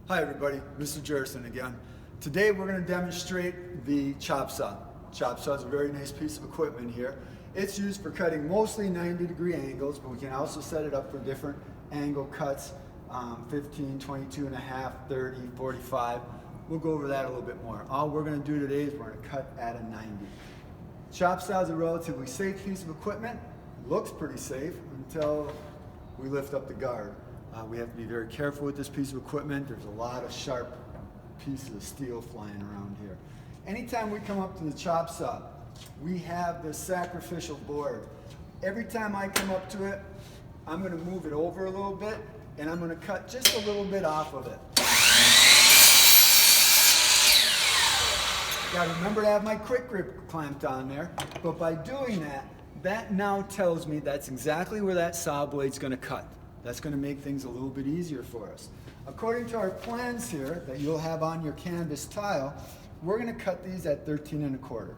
Hi everybody, Mr. Jurasin again. Today we're going to demonstrate the chop saw. Chop saw is a very nice piece of equipment here. It's used for cutting mostly 90-degree angles, but we can also set it up for different angle cuts, 15, 22 and a half, 30, 45. We'll go over that a little bit more. All we're going to do today is we're going to cut at a 90. Chop saw is a relatively safe piece of equipment. Looks pretty safe until we lift up the guard. We have to be very careful with this piece of equipment. There's a lot of sharp pieces of steel flying around here. Anytime we come up to the chop saw, we have this sacrificial board. Every time I come up to it, I'm going to move it over a little bit, and I'm going to cut just a little bit off of it. Got to remember to have my quick grip clamped on there, but by doing that, that now tells me that's exactly where that saw blade's going to cut. That's going to make things a little bit easier for us. According to our plans here that you'll have on your canvas tile, we're going to cut these at 13 1/4.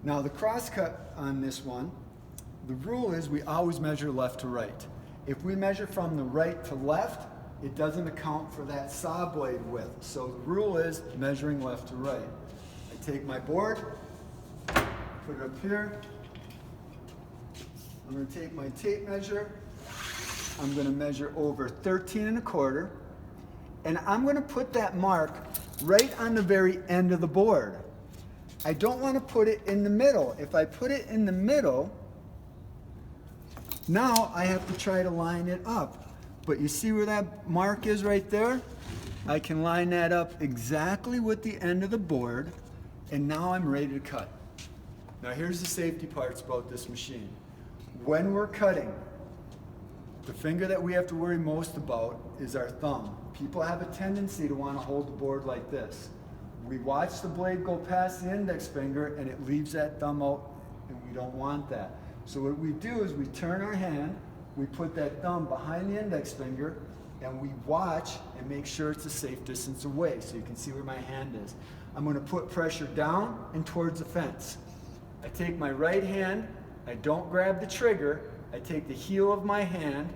Now the cross cut on this one, the rule is we always measure left to right. If we measure from the right to left, it doesn't account for that saw blade width. So the rule is measuring left to right. I take my board, put it up here. I'm going to take my tape measure. I'm going to measure over 13 1/4, and I'm going to put that mark right on the very end of the board. I don't want to put it in the middle. If I put it in the middle, now I have to try to line it up. But you see where that mark is right there? I can line that up exactly with the end of the board, and now I'm ready to cut. Now here's the safety parts about this machine. When we're cutting, the finger that we have to worry most about is our thumb. People have a tendency to want to hold the board like this. We watch the blade go past the index finger and it leaves that thumb out, and we don't want that. So what we do is we turn our hand, we put that thumb behind the index finger, and we watch and make sure it's a safe distance away so you can see where my hand is. I'm going to put pressure down and towards the fence. I take my right hand, I don't grab the trigger, I take the heel of my hand,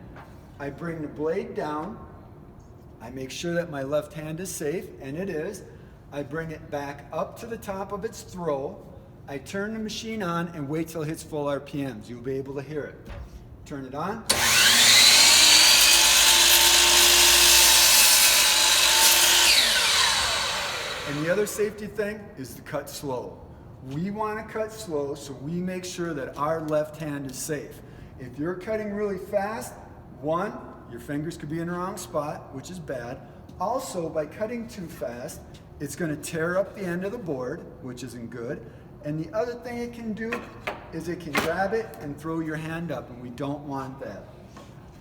I bring the blade down, I make sure that my left hand is safe, and it is. I bring it back up to the top of its throw, I turn the machine on and wait till it hits full RPMs. You'll be able to hear it. Turn it on. And the other safety thing is to cut slow. We want to cut slow so we make sure that our left hand is safe. If you're cutting really fast, one, your fingers could be in the wrong spot, which is bad. Also, by cutting too fast, it's going to tear up the end of the board, which isn't good. And the other thing it can do is it can grab it and throw your hand up, and we don't want that.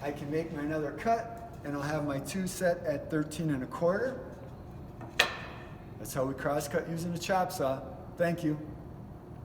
I can make my another cut, and I'll have my two set at 13 1/4. That's how we cross cut using the chop saw. Thank you.